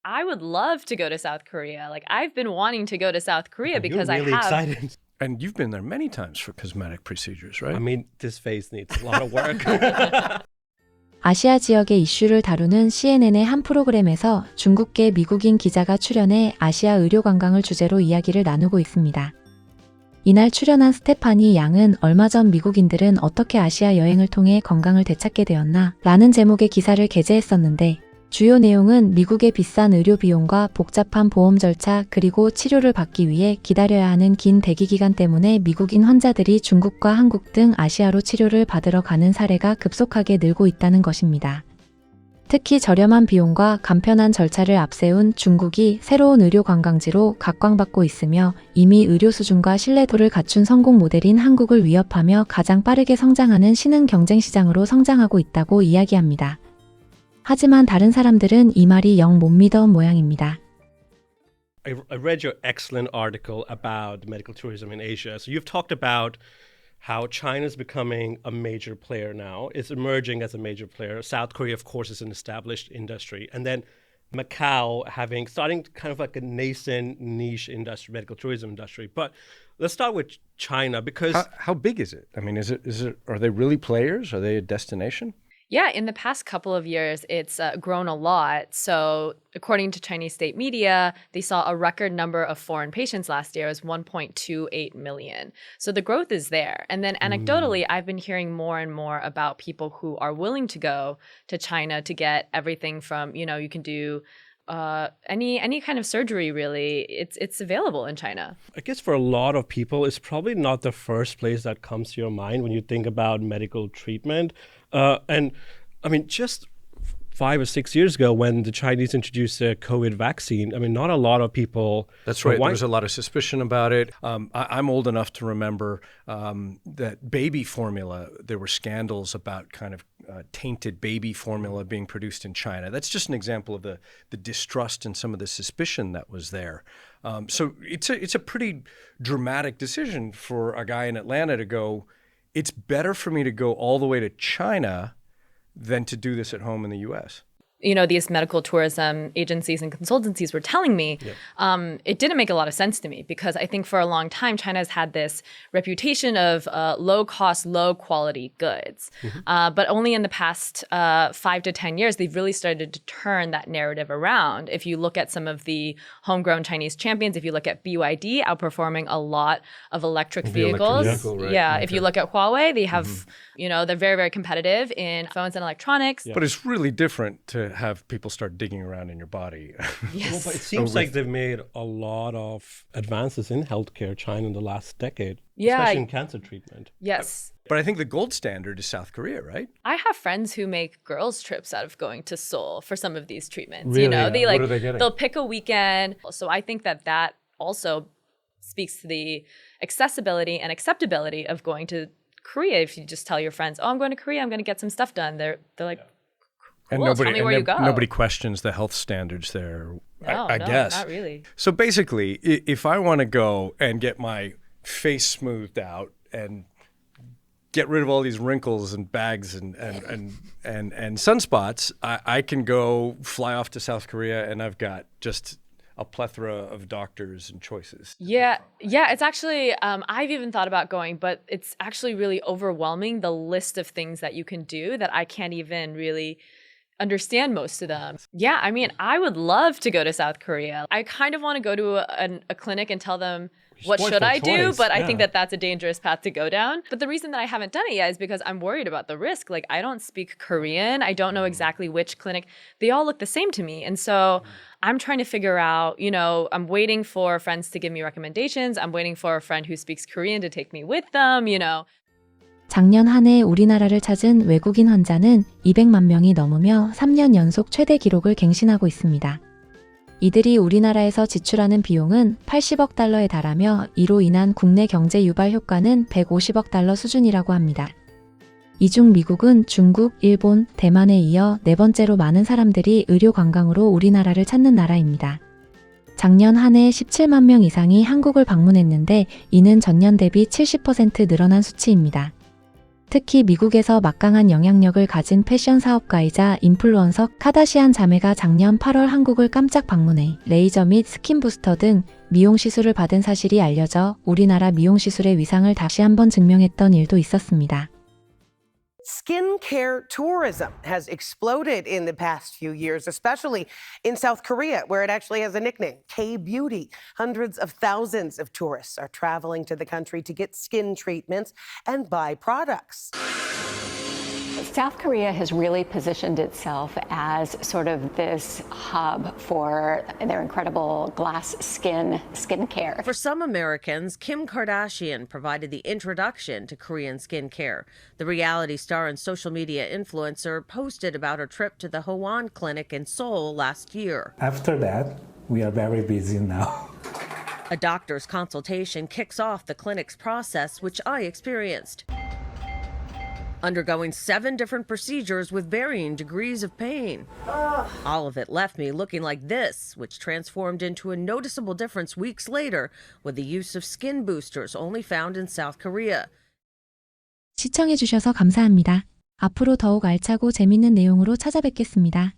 I would love to go to South Korea. Like I've been wanting to go to South Korea You're because really I have. excited. And you've been there many times for cosmetic procedures, right? I mean, this face needs a lot of work. 아시아 지역의 이슈를 다루는 CNN의 한 프로그램에서 중국계 미국인 기자가 출연해 아시아 의료 관광을 주제로 이야기를 나누고 있습니다. 이날 출연한 스테파니 양은 얼마 전 미국인들은 어떻게 아시아 여행을 통해 건강을 되찾게 되었나? 라는 제목의 기사를 게재했었는데 주요 내용은 미국의 비싼 의료 비용과 복잡한 보험 절차 그리고 치료를 받기 위해 기다려야 하는 긴 대기 기간 때문에 미국인 환자들이 중국과 한국 등 아시아로 치료를 받으러 가는 사례가 급속하게 늘고 있다는 것입니다. 특히 저렴한 비용과 간편한 절차를 앞세운 중국이 새로운 의료 관광지로 각광받고 있으며 이미 의료 수준과 신뢰도를 갖춘 성공 모델인 한국을 위협하며 가장 빠르게 성장하는 신흥 경쟁 시장으로 성장하고 있다고 이야기합니다. 하지만 다른 사람들은 이 말이 영 못 믿어 모양입니다. I read your excellent article about medical tourism in Asia. So you've talked about how China's becoming a major player now. It's emerging as a major player. South Korea, of course, is an established industry. And then Macau starting kind of like a nascent niche industry, medical tourism industry. But let's start with China because How big is it? I mean, are they really players? Are they a destination? Yeah, in the past couple of years, it's grown a lot. So, according to Chinese state media, they saw a record number of foreign patients last year. It was 1.28 million. So the growth is there. And then anecdotally, I've been hearing more and more about people who are willing to go to China to get everything from, you can do any kind of surgery, really. It's available in China. I guess for a lot of people, it's probably not the first place that comes to your mind when you think about medical treatment. And I mean, just 5 or 6 years ago when the Chinese introduced the COVID vaccine, I mean, not a lot of people... That's right. There was a lot of suspicion about it. I'm old enough to remember that baby formula, there were scandals about kind of tainted baby formula being produced in China. That's just an example of the distrust and some of the suspicion that was there. So it's a pretty dramatic decision for a guy in Atlanta to go, it's better for me to go all the way to China than to do this at home in the U.S. These medical tourism agencies and consultancies were telling me, it didn't make a lot of sense to me because I think for a long time, China has had this reputation of low cost, low quality goods. But only in the past 5 to 10 years, they've really started to turn that narrative around. If you look at some of the homegrown Chinese champions, if you look at BYD outperforming a lot of electric vehicles. vehicle, right? Yeah, Okay. if you look at Huawei, they have, they're very, very competitive in phones and electronics. But it's really different to have people start digging around in your body. Yes. Well, but it seems like they've made a lot of advances in healthcare, China, in the last decade, Yeah. especially in cancer treatment. Yes. But I think the gold standard is South Korea, right? I have friends who make girls' trips out of going to Seoul for some of these treatments. Really? They What are they getting? they'll pick a weekend. So I think that also speaks to the accessibility and acceptability of going to Korea. If you just tell your friends, "Oh, I'm going to Korea. I'm going to get some stuff done," they're like, "Cool, tell me where you go." Nobody questions the health standards there. No, I guess. not really. So basically, if I want to go and get my face smoothed out and get rid of all these wrinkles and bags and sunspots, I can go fly off to South Korea and I've got just a plethora of doctors and choices. Yeah, it's actually, I've even thought about going, but it's actually really overwhelming, the list of things that you can do that I can't even really understand most of them. Yeah, I mean, I would love to go to South Korea. I kind of want to go to a clinic and tell them, what should I do? choice, But I think yeah. that's a dangerous path to go down. But the reason that I haven't done it yet is because I'm worried about the risk. Like, I don't speak Korean. I don't know exactly which clinic. They all look the same to me. And so I'm trying to figure out, I'm waiting for friends to give me recommendations. I'm waiting for a friend who speaks Korean to take me with them, 작년 한 해 우리나라를 찾은 외국인 환자는 200만 명이 넘으며 3년 연속 최대 기록을 갱신하고 있습니다. 이들이 우리나라에서 지출하는 비용은 80억 달러에 달하며 이로 인한 국내 경제 유발 효과는 150억 달러 수준이라고 합니다. 이 중 미국은 중국, 일본, 대만에 이어 네 번째로 많은 사람들이 의료 관광으로 우리나라를 찾는 나라입니다. 작년 한 해 17만 명 이상이 한국을 방문했는데 이는 전년 대비 70% 늘어난 수치입니다. 특히 미국에서 막강한 영향력을 가진 패션 사업가이자 인플루언서 카다시안 자매가 작년 8월 한국을 깜짝 방문해 레이저 및 스킨 부스터 등 미용 시술을 받은 사실이 알려져 우리나라 미용 시술의 위상을 다시 한번 증명했던 일도 있었습니다. Skincare tourism has exploded in the past few years, especially in South Korea, where it actually has a nickname, K-beauty. Hundreds of thousands of tourists are traveling to the country to get skin treatments and buy products. South Korea has really positioned itself as sort of this hub for their incredible glass skincare. For some Americans, Kim Kardashian provided the introduction to Korean skincare. The reality star and social media influencer posted about her trip to the Hoan Clinic in Seoul last year. After that, we are very busy now. A doctor's consultation kicks off the clinic's process, which I experienced. Undergoing 7 different procedures with varying degrees of pain. All of it left me looking like this, which transformed into a noticeable difference weeks later with the use of skin boosters only found in South Korea. 시청해주셔서 감사합니다. 앞으로 더욱 알차고 재밌는 내용으로 찾아뵙겠습니다.